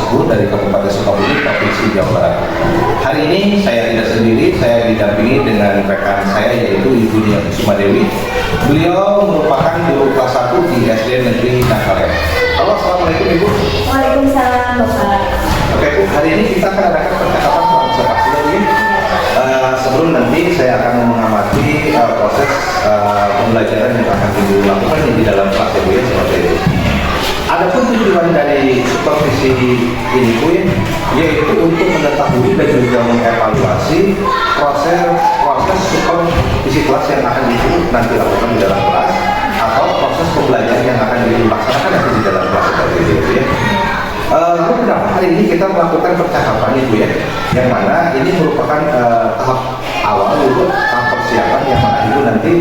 tersebut dari Kabupaten Sukabumi, Provinsi Jawa Barat. Hari ini saya tidak sendiri, saya didampingi dengan rekan saya yaitu Ibu Nia Kusuma Dewi. Beliau merupakan guru kelas 1 di SD Negeri Nangkalen. Halo, assalamualaikum Ibu. Waalaikumsalam Bapak. Oke Bu, hari ini kita akan adakan percakapan observasi lagi. Sebelum nanti saya akan mengamati proses pembelajaran yang akan dilakukan di dalam kelas ya Bu ya, seperti itu. Adapun tujuan dari supervisi ini Bu ya, yaitu untuk mengetahui dan juga mengevaluasi proses supervisi kelas yang akan nanti lakukan di dalam kelas atau proses pembelajaran yang akan dilaksanakan nanti di dalam kelas seperti itu ya. Lalu kenapa hari ini kita melakukan percakapan itu ya, yang mana ini merupakan tahap awal untuk tahap persiapan yang mana Ibu nanti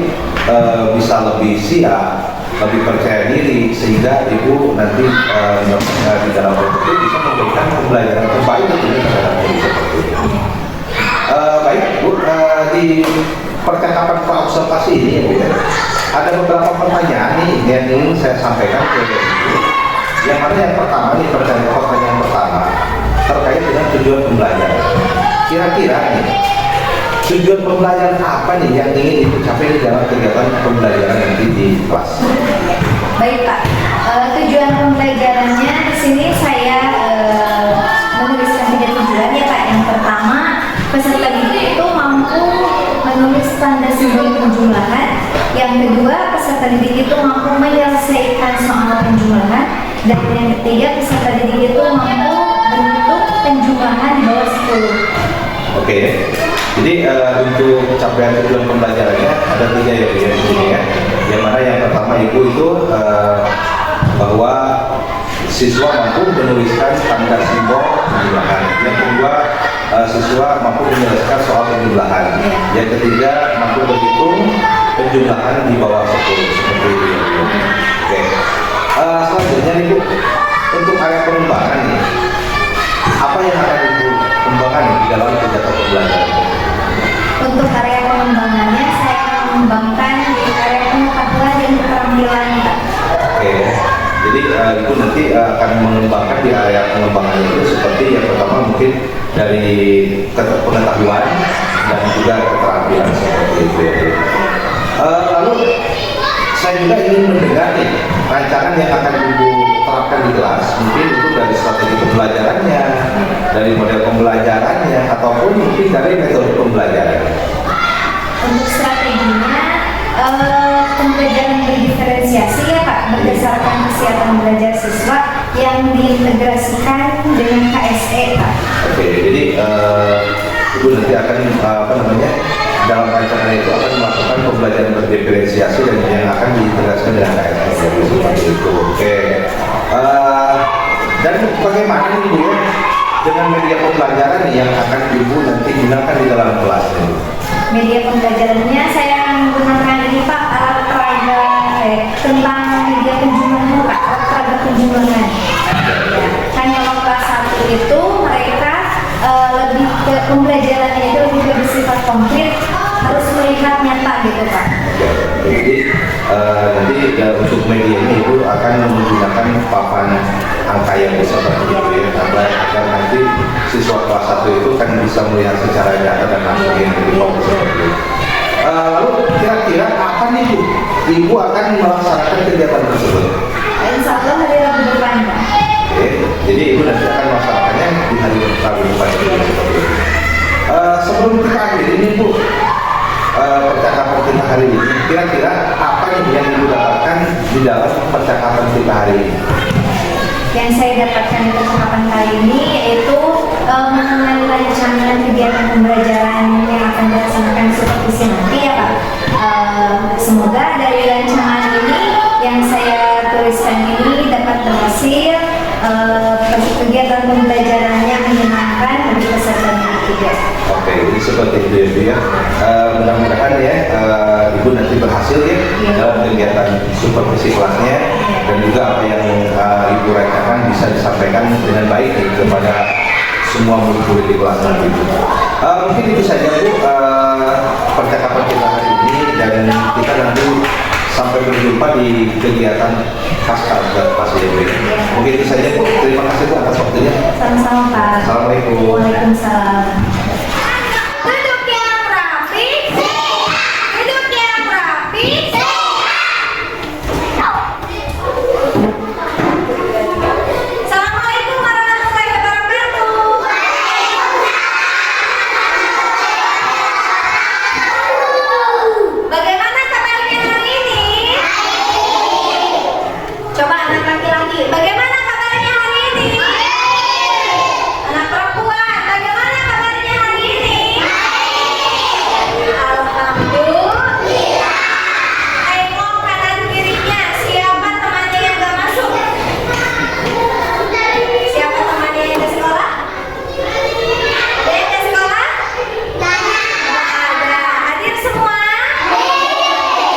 bisa lebih siap, lebih percaya diri sehingga Ibu nanti di dalam waktu itu bisa memberikan pembelajaran terbaik tentunya kepada Ibu seperti itu. Baik Bu, di percakapan observasi ini ya Bu ya, ada beberapa pertanyaan nih yang ingin saya sampaikan ke Ibu. Yang mana yang pertama nih, pertanyaan pertama terkait dengan tujuan pembelajaran. Kira-kira nih, tujuan pembelajaran apa nih yang ingin dicapai di dalam kegiatan pembelajaran nanti di kelas? Baik Pak, tujuan pembelajarannya di sini saya menuliskan 3 tujuan ya Pak. Yang pertama, peserta didik itu mampu menulis tanda simbol penjumlahan. Yang kedua, peserta didik itu mampu menyelesaikan soal penjumlahan. Dan yang ketiga, peserta didik itu mampu bentuk penjumlahan di bawah 10. Oke, jadi untuk capaian tujuan pembelajarannya ada 3 ya Bu ya di sini ya. Yang mana yang pertama Ibu itu bahwa siswa mampu menuliskan tanda simbol penjumlahan. Yang kedua, siswa mampu menyelesaikan soal penjumlahan. Yang ketiga, mampu berhitung penjumlahan di bawah 10 seperti itu ya Bu. Oke. Selanjutnya nih Bu, untuk area pengembangan nih, apa yang akan Ibu kembangkan di dalam kegiatan pembelajaran? Untuk area pengembangannya, saya akan mengembangkan di area pengetahuan dan keterampilan Pak. Oke, jadi Ibu nanti akan mengembangkan di area pengembangan itu seperti yang pertama mungkin dari pengetahuan dan juga keterampilan seperti itu ya Bu. Lalu saya juga ingin mendengar nih rancangan yang akan Ibu terapkan di kelas, mungkin itu dari strategi pembelajarannya, dari model pembelajarannya, ataupun mungkin dari metode pembelajarannya. Untuk strateginya, pembelajaran berdiferensiasi ya Pak, berdasarkan kesiapan belajar siswa yang diintegrasikan dengan KSE Pak. Oke, jadi Ibu nanti akan dalam rancangan itu akan melakukan pembelajaran berdiferensiasi dan yang akan diintegrasikan dengan KSE seperti itu. Oke. Dan bagaimana nih Bu ya dengan media pembelajaran yang akan Ibu nanti gunakan di dalam kelas ini? Media pembelajarannya saya akan menggunakan ini Pak, alat peraga tentang media penjumlahan Pak, alat peraga penjumlahan. Ya, kan kalau kelas 1 itu mereka lebih ke pembelajarannya itu lebih bersifat konkret, harus melihat nyata gitu Pak. Jadi nanti untuk media ini Ibu akan menggunakan papan angka yang seperti itu ya, agar nanti siswa kelas 1 itu kan bisa melihat secara nyata dan langsung yang lebih fokus seperti itu. Lalu kira-kira apa nih Bu? Ibu akan melaksanakan kegiatan tersebut? Insya Allah hari Rabu depan Pak. Oke, jadi Ibu nanti akan melaksanakannya di hari Rabu depan seperti itu. Sebelum kita akhiri ini Bu, percakapan kita hari ini, kira-kira apa yang Ibu dapatkan di dalam percakapan kita hari ini? Yang saya dapatkan di percakapan kali ini yaitu mengenai rancangan kegiatan pembelajaran yang akan dilaksanakan supervisi nanti ya Pak. Semoga dari rancangan ini yang saya tuliskan ini dapat berhasil, kegiatan pembelajarannya menyenangkan bagi peserta didik. Oke, ini seperti itu ya Bu ya. Mudah-mudahan ya Ibu nanti berhasil ya dalam kegiatan supervisi kelasnya, dan juga apa yang Ibu rancangkan bisa disampaikan dengan baik ya, kepada semua murid-murid di kelas nanti. Mungkin itu saja Bu percakapan kita hari ini, dan kita nanti sampai berjumpa di kegiatan pasca kelas ini. Mungkin itu saja Bu. Terima kasih Bu atas waktu. gitu ya. Sama-sama Pak. Assalamualaikum. Waalaikumsalam. Duduk yang rapi. Duduk yang rapi. Assalamualaikum warahmatullahi wabarakatuh. Bagaimana kabarnya hari ini? Coba anak laki-laki, bagaimana kabarnya hari ini? Anak perempuan, bagaimana kabarnya hari ini? Alhamdulillah. Tengok kanan kirinya, siapa temannya yang gak masuk? Siapa temannya yang ke sekolah? Ada yang ke sekolah? Nggak ada. Hadir semua?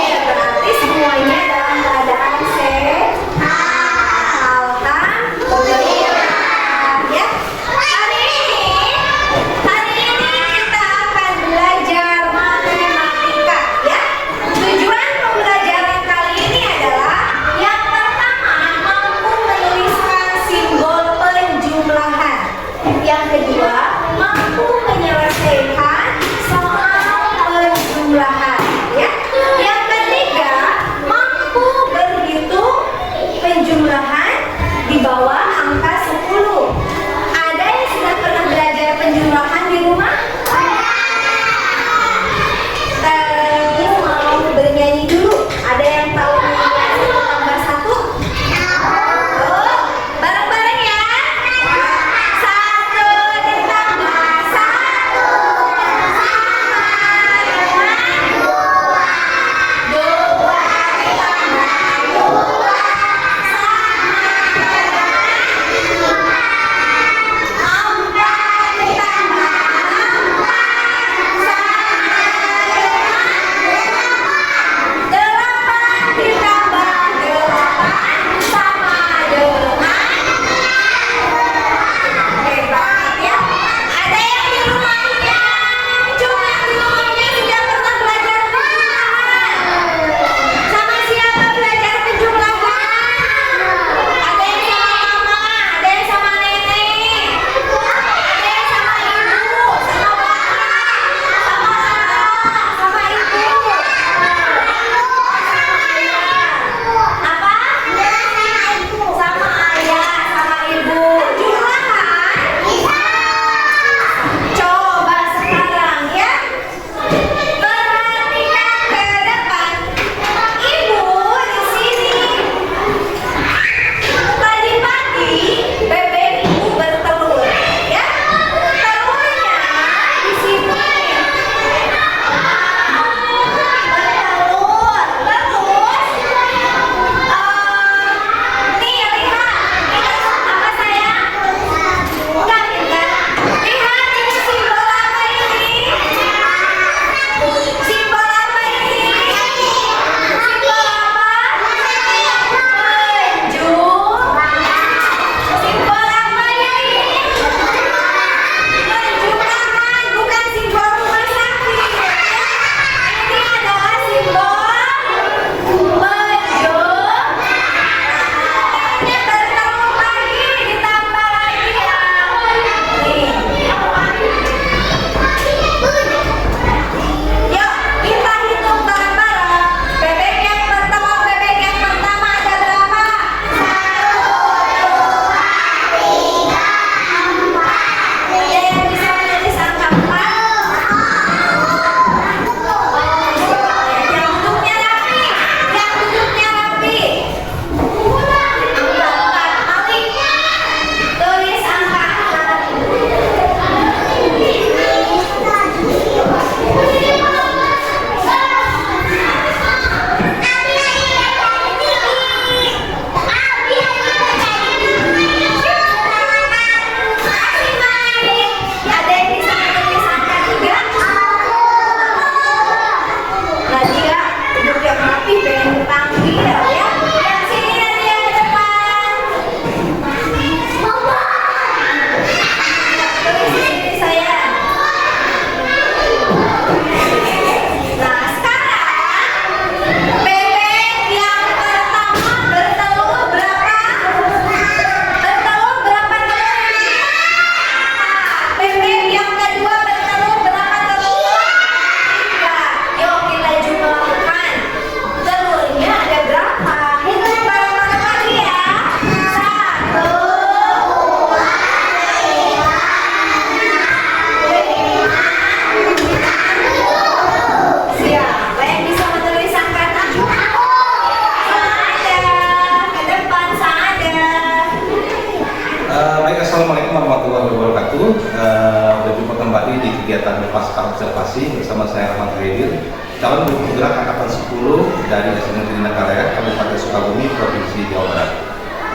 Ya, berarti semuanya dalam keadaan sehat. Alhamdulillah. Ya. Hari ini kita akan belajar matematika, ya. Tujuan pembelajaran kali ini adalah yang pertama mampu menuliskan simbol penjumlahan. Yang kedua mampu menyelesaikan soal penjumlahan, ya. Yang ketiga mampu berhitung penjumlahan di bawah angka 10. Ada yang sudah pernah belajar penjumlahan di rumah? Terus mau bernyanyi dulu. Ada yang tahu nyanyi 1 tambah 1? Oh, bareng-bareng ya. 1 ditambah 1 sama dengan 2. 2 ditambah 2 sama dengan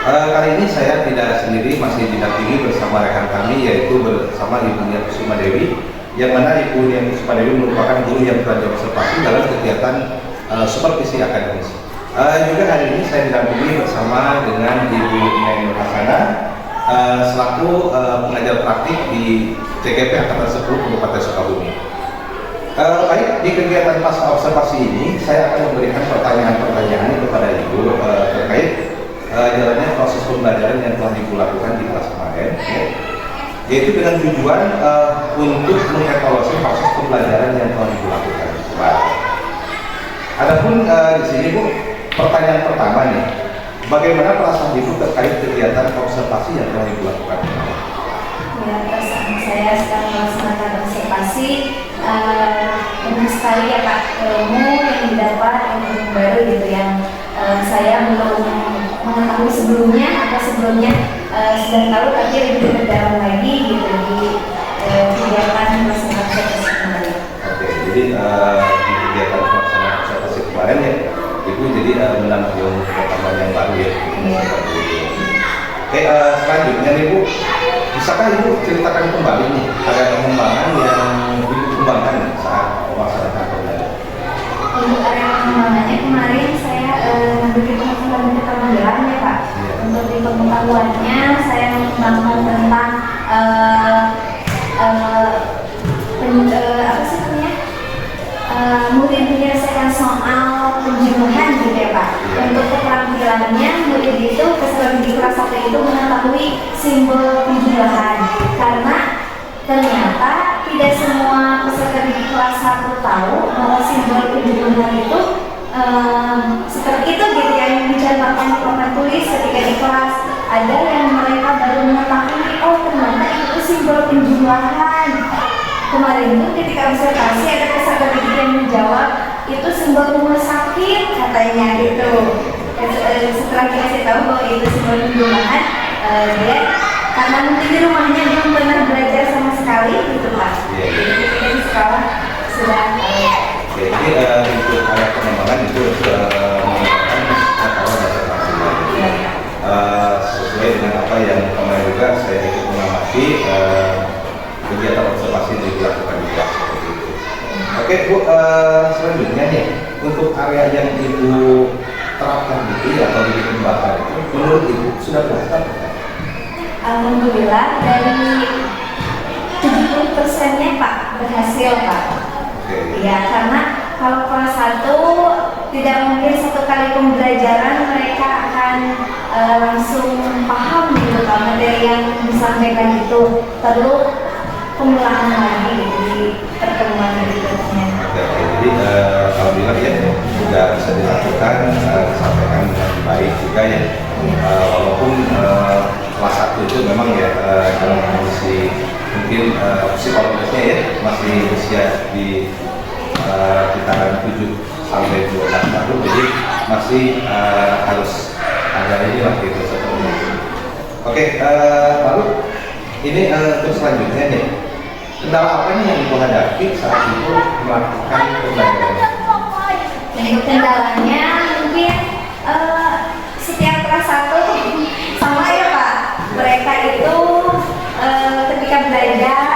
Kali ini saya tidak sendiri, masih didampingi bersama rekan kami, yaitu bersama Ibu Nia Kusuma Dewi, yang mana Ibu Nia Kusuma Dewi merupakan guru yang telah diobservasi dalam kegiatan supervisi akademis. Juga hari ini saya didampingi bersama dengan Ibu Nia Hasana selaku pengajar praktik di TKP Angkatan 10 Kabupaten Sukabumi. Baik, di kegiatan pasca observasi ini saya akan memberikan pertanyaan-pertanyaan kepada Ibu terkait jalannya proses pembelajaran yang telah Ibu lakukan di kelas kemarin, ya. Yaitu dengan tujuan untuk mengevaluasi proses pembelajaran yang telah Ibu lakukan kemarin. Adapun di sini Bu, pertanyaan pertama nih, bagaimana perasaan Ibu terkait kegiatan observasi yang telah Ibu lakukan kemarin? Ya, perasaan saya setelah melaksanakan observasi banyak sekali ya Pak ilmu yang didapat, ilmu baru gitu yang saya belum mengetahui sebelumnya atau sebelumnya sudah tahu tapi lebih berdalam lagi gitu di kegiatan melaksanakan observasi kemarin. Oke, jadi di kegiatan pelaksanaan observasi kemarin ya, Ibu jadi menambah ilmu pengetahuan yang baru ya. Oke, selanjutnya nih Bu, bisakah Ibu ceritakan kembali nih ada pengembangan yang Ibu kembangkan saat melaksanakan pembelajaran? Untuk area pengembangannya kemarin saya memberi pengetahuan ya Pak. Untuk di pengetahuannya saya mengembangkan tentang apa sih namanya, murid menyelesaikan soal penjumlahan gitu ya Pak. Untuk keterampilannya murid itu keseluruhan di kelas 1 itu mengetahui simbol penjumlahan, karena ternyata tidak semua peserta di kelas 1 tahu bahwa simbol penjumlahan itu seperti itu gitu yang dicantumkan di papan tulis ketika di kelas. Ada yang mereka baru mengetahui, oh ternyata itu simbol penjumlahan. Kemarin itu ketika observasi ada peserta didik yang menjawab itu simbol rumah sakit katanya gitu. Setelah dikasih tahu bahwa itu simbol penjumlahan, dia karena mungkin di rumahnya belum pernah belajar sama sekali gitu Pak. Jadi sekarang sudah Jadi untuk arah pengembangan itu menggunakan pengetahuan dasar maksimal. Sesuai dengan apa yang kemarin juga saya ikut mengamati kegiatan observasi yang dilakukan di kelas seperti itu. Oke Bu, selanjutnya nih untuk area yang Ibu terapkan gitu atau dikembangkan itu, menurut Ibu sudah berhasil? Alhamdulillah dari 70%-nya Pak berhasil Pak. Ya, karena kalau kelas 1 tidak mungkin satu kali pembelajaran mereka akan langsung paham gitu Pak materi yang disampaikan itu, perlu pengulangan lagi gitu, di pertemuan berikutnya. Jadi alhamdulillah ya sudah bisa dilakukan, disampaikan dengan baik juga ya. Walaupun kelas 1 itu memang ya dalam kondisi mungkin psikologisnya ya masih usia di kisaran 7 sampai 12 tahun, jadi masih harus ada ini lah gitu seperti itu. Oke, lalu ini untuk selanjutnya nih, kendala apa nih yang Ibu hadapi saat Ibu melakukan pembelajaran? Untuk kendalanya mungkin setiap kelas 1 sama ya Pak, mereka itu ketika belajar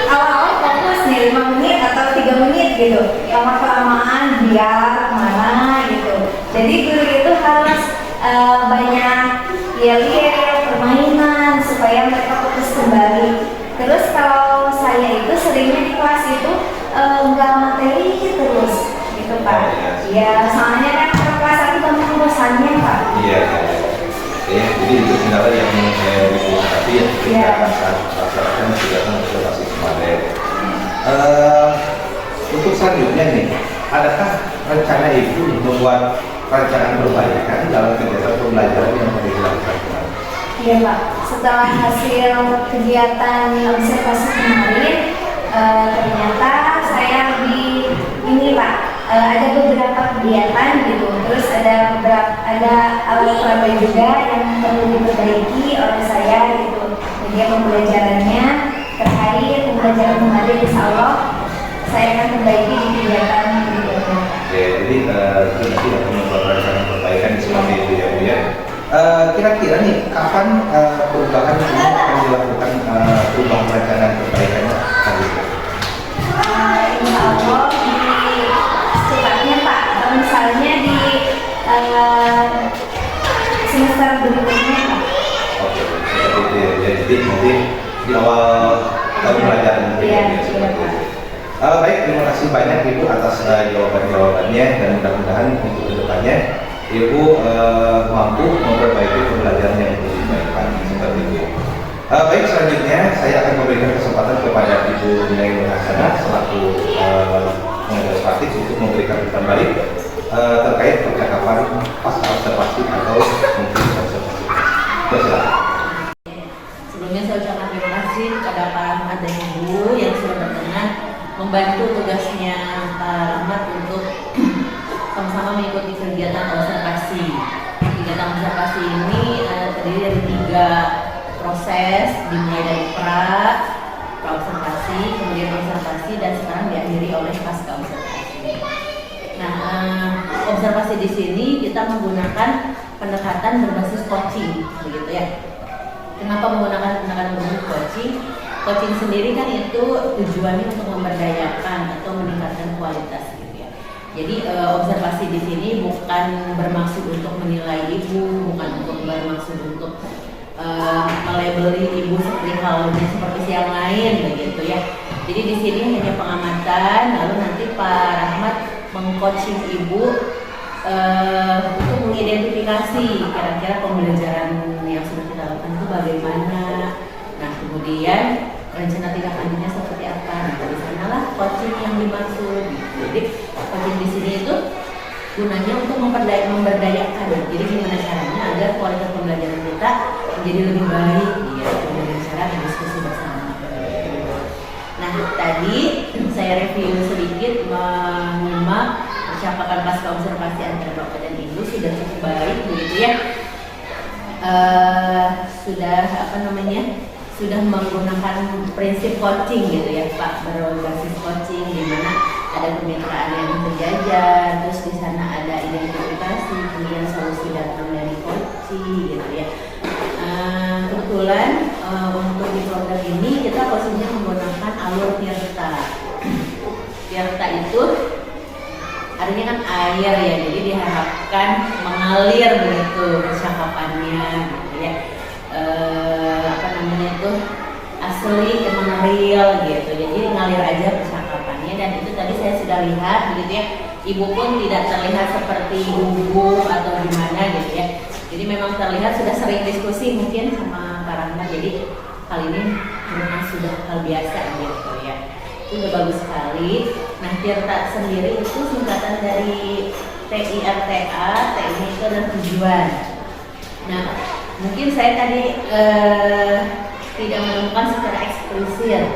awal-awal fokus nih 5 menit atau 3 menit gitu, lama-kelamaan biar mana gitu. Jadi guru itu harus banyak yel-yel, permainan supaya mereka fokus kembali. Terus kalau saya itu seringnya di kelas itu nggak materi terus gitu Pak. Ya soalnya kan kelas 1 gampang bosannya Pak. Iya. Ya, jadi itu kendala yang saya Ibu hadapi ya ketika saat melaksanakan kegiatan observasi kemarin. Untuk selanjutnya nih, adakah rencana Ibu membuat rancangan perbaikan dalam kegiatan pembelajaran yang telah dilakukan kemarin? Iya Pak, setelah hasil kegiatan observasi kemarin, ternyata saya ini Pak, ada beberapa kegiatan gitu, terus ada alat peraga juga yang perlu diperbaiki oleh saya gitu. Jadi pembelajarannya terkait pembelajaran kemarin, insya Allah saya akan perbaiki di kegiatan berikutnya. Oke, jadi itu nanti akan membuat rancangan perbaikan seperti itu ya Bu ya. kira-kira nih kapan perubahan ini akan dilakukan, perubahan perencanaan perbaikannya? Insya Allah di secepatnya Pak, misalnya di semester berikutnya Pak. Oke, seperti itu ya. Jadi nanti di awal tahun pelajaran Iya, seperti Pak. itu. Baik, terima kasih banyak Ibu atas jawaban-jawabannya, dan mudah-mudahan untuk kedepannya Ibu mampu memperbaiki pembelajaran yang lebih baik seperti itu. Baik, selanjutnya saya akan memberikan kesempatan kepada Ibu Nurul Hasanah selaku pengajar praktik untuk memberikan umpan balik terkait percakapan pasca observasi atau mungkin observasi. Silakan. Sebelumnya saya ucapkan terima kasih kepada Pak Rahmat dan Ibu yang sudah berkenan membantu tugasnya Pak Rahmat untuk sama-sama mengikuti kegiatan observasi. Kegiatan observasi ini terdiri dari 3 proses, dimulai dari pra-observasi, kemudian observasi, dan sekarang diakhiri oleh pasca observasi. Nah, observasi di sini kita menggunakan pendekatan berbasis coaching, begitu ya. Kenapa menggunakan pendekatan berbasis coaching? Coaching sendiri kan itu tujuannya untuk memberdayakan atau meningkatkan kualitas, gitu ya. Jadi observasi di sini bukan bermaksud untuk menilai ibu, bukan untuk bermaksud untuk melabeli ibu seperti halnya seperti yang lain, begitu ya. Jadi di sini hanya pengamatan, lalu nanti Pak Rahmat mengcoaching ibu untuk mengidentifikasi kira-kira pembelajaran yang sudah kita lakukan itu bagaimana. Nah, kemudian rencana tindak lanjutnya seperti apa. Nah, dari sanalah coaching yang dimaksud. Jadi coaching di sini itu gunanya untuk memberdayakan. Jadi gimana caranya agar kualitas pembelajaran kita menjadi lebih baik, ya, dengan cara diskusi bersama. Nah, tadi saya review sedikit menyimak percakapan pasca observasi antara Bapak dan Ibu sudah cukup baik, begitu ya. Sudah menggunakan prinsip coaching, gitu ya Pak, berbasis coaching di mana ada kemitraan yang terjajar, terus di sana ada identifikasi, kemudian solusi datang dari coaching, gitu ya. Kebetulan untuk di program ini kita posisinya menggunakan alur tirta. Tirta itu artinya kan air ya, jadi diharapkan mengalir begitu percakapannya, gitu ya. Asli, emang real gitu, jadi ngalir aja percakapannya. Dan itu tadi saya sudah lihat, begitu ya, ibu pun tidak terlihat seperti gugup atau gimana, gitu ya. Jadi memang terlihat sudah sering diskusi mungkin sama Pak Rahmat, jadi hal ini memang sudah hal biasa gitu ya. Itu udah bagus sekali. Nah, tirta sendiri itu singkatan dari TIRTA, T-nya itu adalah tujuan. Nah, mungkin saya tadi tidak menemukan secara eksplisit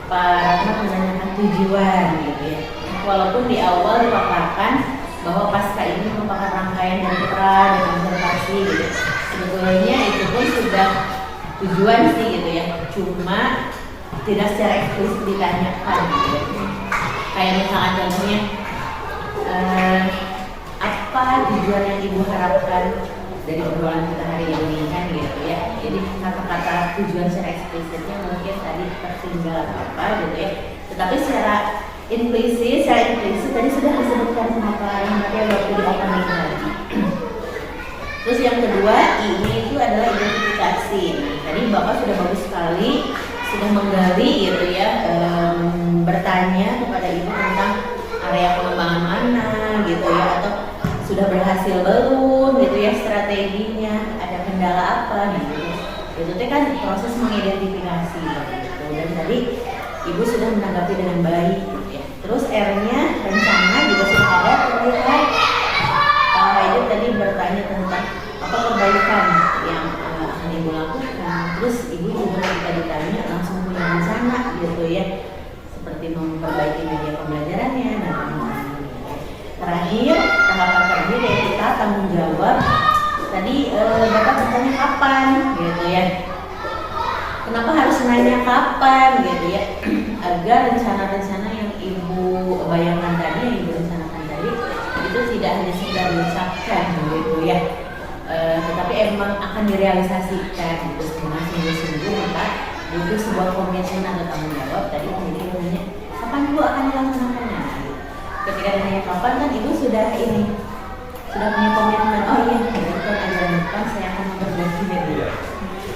Pak Rahmat menanyakan tujuan, gitu ya. Walaupun di awal dipaparkan bahwa pasca ini merupakan rangkaian dari pra dan observasi, gitu. Sebetulnya itu pun sudah tujuan sih, gitu ya. Cuma tidak secara eksplisit ditanyakan, gitu. Kayak misalnya contohnya apa tujuan yang ibu harapkan dari obrolan kita hari ini, kan gitu ya. Jadi kata-kata tujuan secara eksplisitnya mungkin tadi tertinggal atau apa, gitu ya. Tetapi secara implisit tadi sudah disebutkan sama Pak Rahmat ya waktu di opening tadi. Terus yang kedua, ini itu adalah identifikasi. Nah, tadi Bapak sudah bagus sekali, sudah menggali, gitu ya, bertanya kepada ibu tentang area pengembangan mana, gitu ya, atau sudah berhasil belum, gitu ya, strateginya, ada kendala apa, gitu. Itu kan proses mengidentifikasi, gitu. Dan tadi ibu sudah menanggapi dengan baik, gitu ya. Terus R-nya rencana juga sudah ada terlihat. Ibu tadi bertanya tentang apa perbaikan yang akan ibu lakukan. Terus ibu juga ketika ditanya langsung punya rencana, gitu ya, seperti memperbaiki media pembelajarannya dan lain-lain. Terakhir, tahapan terakhir yaitu kita tanggung jawab. Tadi Bapak bertanya kapan, gitu ya. Kenapa harus nanya kapan, gitu ya? Agar rencana-rencana yang ibu bayangkan tadi, yang ibu rencanakan tadi, itu tidak hanya sekedar diucapkan, gitu ya. Tetapi tapi emang akan direalisasikan gitu dengan sungguh-sungguh, maka butuh sebuah komitmen atau tanggung jawab. Tadi menjadi ilmunya kapan ibu akan dilaksanakannya. Ketika ditanya kapan kan ibu sudah punya komitmen, oh iya dari tahun ajaran depan saya akan memperbaiki diri.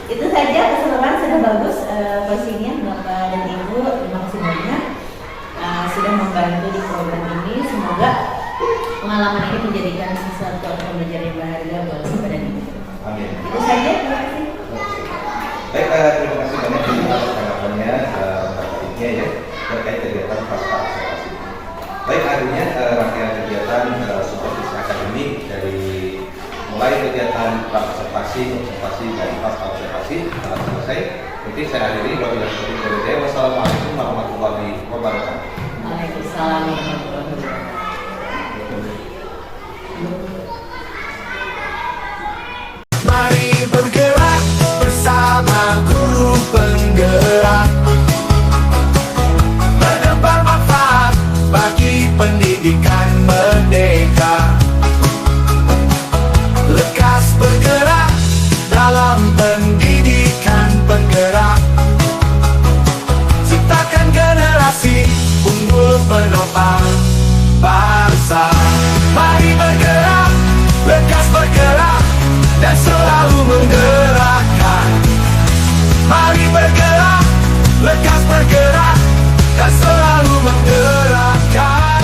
Itu saja keseluruhan sudah bagus posisinya Bapak dan Ibu, terima kasih banyak sudah membantu di program ini. Semoga pengalaman ini menjadikan sesuatu atau pembelajaran yang berharga buat Bapak dan Ibu. Amin. Itu saja, terima kasih. Baik, terima kasih banyak atas tanggapannya Bapak ya terkait kegiatan pasca observasi. Baik, akhirnya rangkaian kegiatan supervisi akademik dari mulai kegiatan observasi dan pasca observasi telah selesai. Jadi saya akhiri. Wassalamualaikum warahmatullahi wabarakatuh. Waalaikumsalam warahmatullahi wabarakatuh. Mari bergerak bersama guru penggerak, menebar manfaat bagi pendidikan merdeka. Lekas bergerak dalam pendidikan penggerak, ciptakan generasi unggul penopang bangsa. Mari bergerak, lekas bergerak, dan selalu menggerakkan. Mari bergerak, lekas bergerak, dan selalu menggerakkan.